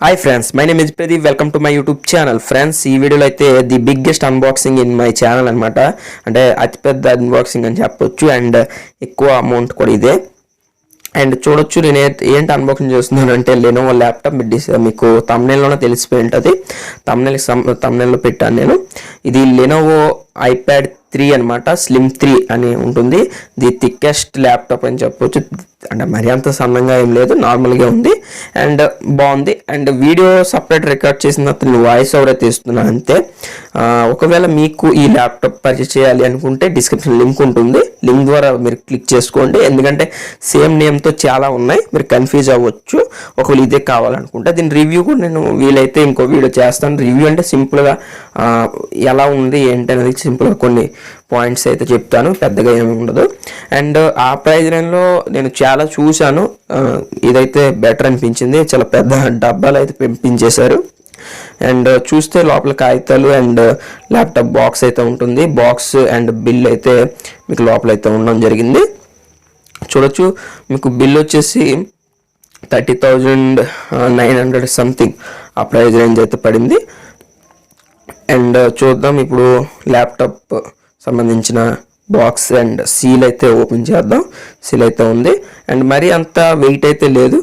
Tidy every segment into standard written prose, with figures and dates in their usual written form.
Hi friends, my name is Pradeep. Welcome to my YouTube channel. Friends, ఈ వీడియోలో అయితే the biggest unboxing in my channel అనమాట. అంటే అతిపెద్ద అన్బాక్సింగ్ అని చెప్పొచ్చు అండ్ ఎక్కువ అమౌంట్ కూడా ఇదే. అండ్ చూడొచ్చు నేను ఏంటి అన్బాక్సింగ్ చేస్తున్నాను అంటే లెనోవో ల్యాప్టాప్ మీకు thumbnail-లోనే తెలిసిపోయి ఉంటుంది. thumbnail-లో పెట్టాను నేను. ఇది లెనోవో IdeaPad 3 అనమాట, స్లిమ్ 3 అని ఉంటుంది. ది థిక్కెస్ట్ ల్యాప్టాప్ అని చెప్పొచ్చు. అంటే మరి అంత సన్నంగా ఏం లేదు, నార్మల్గా ఉంది అండ్ బాగుంది. అండ్ వీడియో సపరేట్ రికార్డ్ చేసిన తర్వాత వాయిస్ ఓవర్ అయితే ఇస్తున్నాను అంతే. ఒకవేళ మీకు ఈ ల్యాప్టాప్ పర్చేస్ చేయాలి అనుకుంటే డిస్క్రిప్షన్ లింక్ ఉంటుంది, లింక్ ద్వారా మీరు క్లిక్ చేసుకోండి. ఎందుకంటే సేమ్ నేమ్తో చాలా ఉన్నాయి, మీరు కన్ఫ్యూజ్ అవ్వచ్చు ఒకవేళ ఇదే కావాలనుకుంటే. దీని రివ్యూ కూడా నేను వీలైతే ఇంకో వీడియో చేస్తాను. రివ్యూ అంటే సింపుల్గా ఎలా ఉంది ఏంటి అనేది సింపుల్గా కొన్ని పాయింట్స్ అయితే చెప్తాను, పెద్దగా ఏమి ఉండదు. అండ్ ఆ ప్రైజ్ రేంజ్లో నేను చాలా చూశాను, ఇదైతే బెటర్ అనిపించింది. చాలా పెద్ద డబ్బాలు అయితే పంపించేశారు. అండ్ చూస్తే లోపల కాగితాలు అండ్ ల్యాప్టాప్ బాక్స్ అయితే ఉంటుంది. బాక్స్ అండ్ బిల్ అయితే మీకు లోపల అయితే ఉండడం జరిగింది. చూడొచ్చు మీకు బిల్ వచ్చేసి 30,900 సంథింగ్ ఆ ప్రైజ్ రేంజ్ అయితే పడింది. అండ్ చూద్దాం ఇప్పుడు ల్యాప్టాప్ సంబంధించిన బాక్స్ అండ్ సీల్ అయితే ఓపెన్ చేద్దాం. సీల్ అయితే ఉంది అండ్ మరి అంత వెయిట్ అయితే లేదు,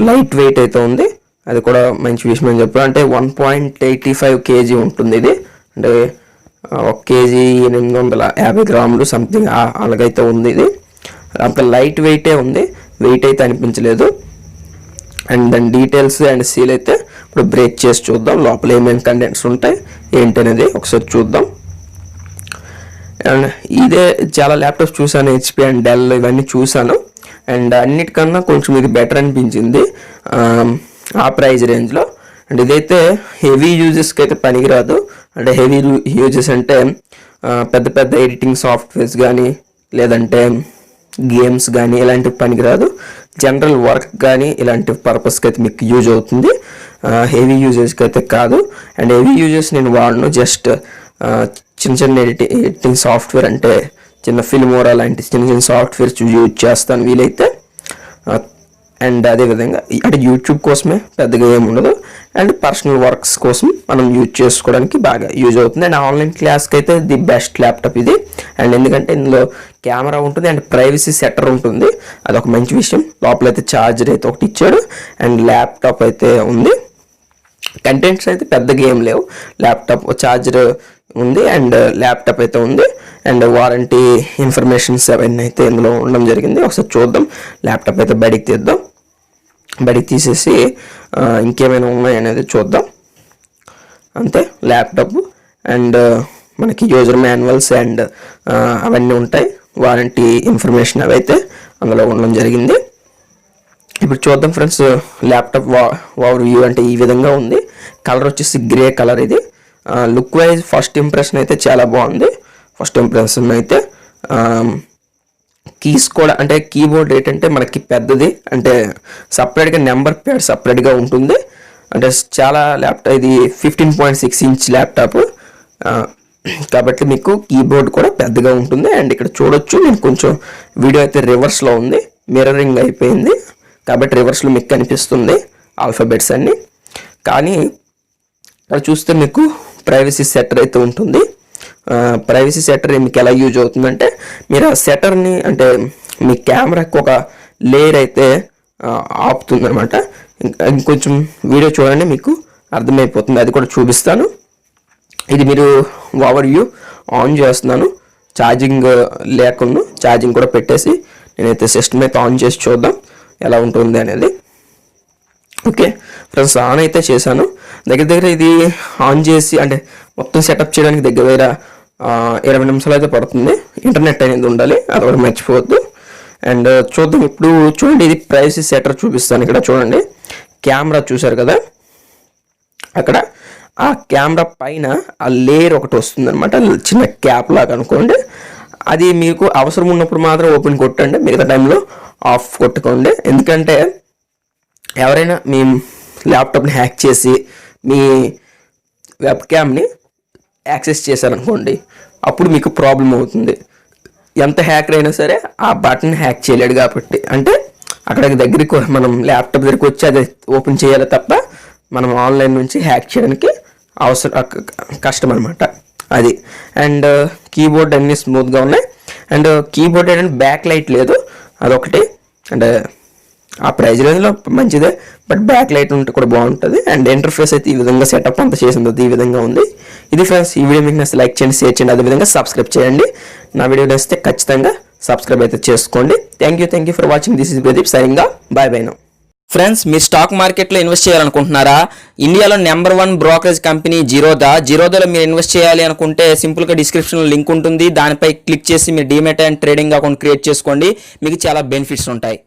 లైట్ వెయిట్ అయితే ఉంది. అది కూడా మంచి విషయం అని చెప్పాలి. అంటే 1.85 kg ఉంటుంది ఇది. అంటే 1 kg 850 గ్రాములు సంథింగ్ అలాగైతే ఉంది. ఇది అంత లైట్ వెయిటే ఉంది, వెయిట్ అయితే అనిపించలేదు. అండ్ దాని డీటెయిల్స్ అండ్ సీల్ అయితే ఇప్పుడు బ్రేక్ చేసి చూద్దాం, లోపల ఏమేమి కంటెంట్స్ ఉంటాయి ఏంటి అనేది ఒకసారి చూద్దాం. అండ్ ఇదే చాలా ల్యాప్టాప్స్ చూసాను, హెచ్పి అండ్ డెల్ ఇవన్నీ చూసాను. అండ్ అన్నిటికన్నా కొంచెం ఇది బెటర్ అనిపించింది ఆ ప్రైజ్ రేంజ్లో. అండ్ ఇదైతే హెవీ యూజెస్కి అయితే పనికిరాదు. అంటే హెవీ యూజెస్ అంటే పెద్ద పెద్ద ఎడిటింగ్ సాఫ్ట్వేర్స్ కానీ లేదంటే గేమ్స్ కానీ ఇలాంటివి పనికిరాదు. జనరల్ వర్క్ కానీ ఇలాంటి పర్పస్కి అయితే మీకు యూజ్ అవుతుంది, హెవీ యూజెస్కి అయితే కాదు. అండ్ హెవీ యూజెస్ నేను వాడను, జస్ట్ చిన్న చిన్న ఎడిటింగ్ సాఫ్ట్వేర్ అంటే చిన్న ఫిల్మోరా లాంటి చిన్న చిన్న సాఫ్ట్వేర్స్ యూజ్ చేస్తాను వీలైతే. అండ్ అదేవిధంగా అంటే యూట్యూబ్ కోసమే పెద్దగా ఏమి ఉండదు, అండ్ పర్సనల్ వర్క్స్ కోసం మనం యూజ్ చేసుకోవడానికి బాగా యూజ్ అవుతుంది. అండ్ ఆన్లైన్ క్లాస్కి అయితే ది బెస్ట్ ల్యాప్టాప్ ఇది. అండ్ ఎందుకంటే ఇందులో కెమెరా ఉంటుంది అండ్ ప్రైవసీ సెటర్ ఉంటుంది, అదొక మంచి విషయం. లోపల అయితే ఛార్జర్ అయితే ఒకటి ఇచ్చాడు అండ్ ల్యాప్టాప్ అయితే ఉంది. కంటెంట్స్ అయితే పెద్దగా ఏం లేవు, ల్యాప్టాప్ ఛార్జర్ ఉంది అండ్ ల్యాప్టాప్ అయితే ఉంది అండ్ వారంటీ ఇన్ఫర్మేషన్స్ అవన్నీ అయితే ఇందులో ఉండడం జరిగింది. ఒకసారి చూద్దాం, ల్యాప్టాప్ అయితే బయటికి తీసేసి ఇంకేమైనా ఉన్నాయనేది చూద్దాం. అంతే ల్యాప్టాప్ అండ్ మనకి యూజర్ మాన్యువల్స్ అండ్ అవన్నీ ఉంటాయి, వారంటీ ఇన్ఫర్మేషన్ అవైతే అందులో ఉండడం జరిగింది. ఇప్పుడు చూద్దాం ఫ్రెండ్స్, ల్యాప్టాప్ ఓవర్ వ్యూ అంటే ఈ విధంగా ఉంది. కలర్ వచ్చేసి గ్రే కలర్. ఇది లుక్ వైజ్ ఫస్ట్ ఇంప్రెషన్ అయితే చాలా బాగుంది. ఫస్ట్ ఇంప్రెషన్ అయితే కీస్ కూడా అంటే కీబోర్డ్ ఏంటంటే మనకి పెద్దది, అంటే సపరేట్గా నెంబర్ ప్యాడ్ సపరేట్గా ఉంటుంది. అంటే చాలా ల్యాప్టాప్ ఇది 15.6 ఇంచ్ ల్యాప్టాప్ కాబట్టి మీకు కీబోర్డ్ కూడా పెద్దగా ఉంటుంది. అండ్ ఇక్కడ చూడొచ్చు నేను కొంచెం వీడియో అయితే రివర్స్లో ఉంది, మిర్రరింగ్ అయిపోయింది కాబట్టి రివర్స్లో మీకు కనిపిస్తుంది ఆల్ఫాబెట్స్ అన్నీ. కానీ ఇక్కడ చూస్తే మీకు ప్రైవసీ సెటర్ అయితే ఉంటుంది. ప్రైవసీ సెటర్ మీకు ఎలా యూజ్ అవుతుందంటే మీరు ఆ సెటర్ని అంటే మీ కెమెరాకి ఒక లేయర్ అయితే ఆపుతుంది అనమాట. ఇంకొంచెం వీడియో చూడండి మీకు అర్థమైపోతుంది, అది కూడా చూపిస్తాను. ఇది మీరు ఓవర్ వ్యూ ఆన్ చేస్తున్నాను, ఛార్జింగ్ లేకుండా ఛార్జింగ్ కూడా పెట్టేసి నేనైతే సిస్టమ్ అయితే ఆన్ చేసి చూద్దాం ఎలా ఉంటుంది అనేది. ఓకే ఫ్రెండ్స్, ఆన్ అయితే చేశాను. దగ్గర ఇది ఆన్ చేసి అంటే మొత్తం సెటప్ చేయడానికి దగ్గర 20 నిమిషాలు అయితే పడుతుంది. ఇంటర్నెట్ అనేది ఉండాలి, అది కూడా మర్చిపోవద్దు. అండ్ చూద్దాం ఇప్పుడు. చూడండి, ఇది ప్రైవసీ సెటర్ చూపిస్తాను. ఇక్కడ చూడండి, కెమెరా చూసారు కదా, అక్కడ ఆ కెమెరా పైన ఆ లేయర్ ఒకటి వస్తుంది అనమాట, చిన్న క్యాప్ లాగా అనుకోండి. అది మీకు అవసరం ఉన్నప్పుడు మాత్రం ఓపెన్ కొట్టండి, మిగతా టైంలో ఆఫ్ కొట్టుకోండి. ఎందుకంటే ఎవరైనా మీ ల్యాప్టాప్ని హ్యాక్ చేసి మీ వెబ్ క్యామ్ని యాక్సెస్ చేశారనుకోండి, అప్పుడు మీకు ప్రాబ్లం అవుతుంది. ఎంత హ్యాకర్ అయినా సరే ఆ బటన్ హ్యాక్ చేయలేడు కాబట్టి, అంటే అక్కడ దగ్గరికి మనం ల్యాప్టాప్ దగ్గరికి వచ్చి అది ఓపెన్ చేయాలి తప్ప మనం ఆన్లైన్ నుంచి హ్యాక్ చేయడానికి కష్టం అనమాట అది. అండ్ కీబోర్డ్ అన్నీ స్మూత్గా ఉన్నాయి. అండ్ కీబోర్డ్ ఏంటంటే బ్యాక్ లైట్ లేదు, అదొకటి. అండ్ ఆ ప్రైజ్ రేంజ్లో మంచిదే, బట్ బ్యాక్ లైట్ ఉంటే కూడా బాగుంటుంది. అండ్ ఇంటర్ఫేస్ అయితే ఈ విధంగా సెటప్ అంతా చేసింది ఈ విధంగా ఉంది. ఇది ఫ్రెండ్స్, ఈ వీడియో మీకు నచ్చితే లైక్ చేయండి, షేర్ చేయండి, అదేవిధంగా సబ్స్క్రైబ్ చేయండి. నా వీడియో నచ్చితే ఖచ్చితంగా సబ్స్క్రైబ్ అయితే చేసుకోండి. Thank you for watching. This is Pradeep signing off. By now. Friends, మీరు స్టాక్ మార్కెట్లో ఇన్వెస్ట్ చేయాలనుకుంటున్నారా? ఇండియాలో నెంబర్ 1 బ్రోకరేజ్ కంపెనీ జీరోధాలో మీరు ఇన్వెస్ట్ చేయాలి అనుకుంటే సింపుల్గా డిస్క్రిప్షన్లో లింక్ ఉంటుంది, దానిపై క్లిక్ చేసి మీరు demat and trading account create చేసుకోండి. మీకు చాలా బెనిఫిట్స్ ఉంటాయి.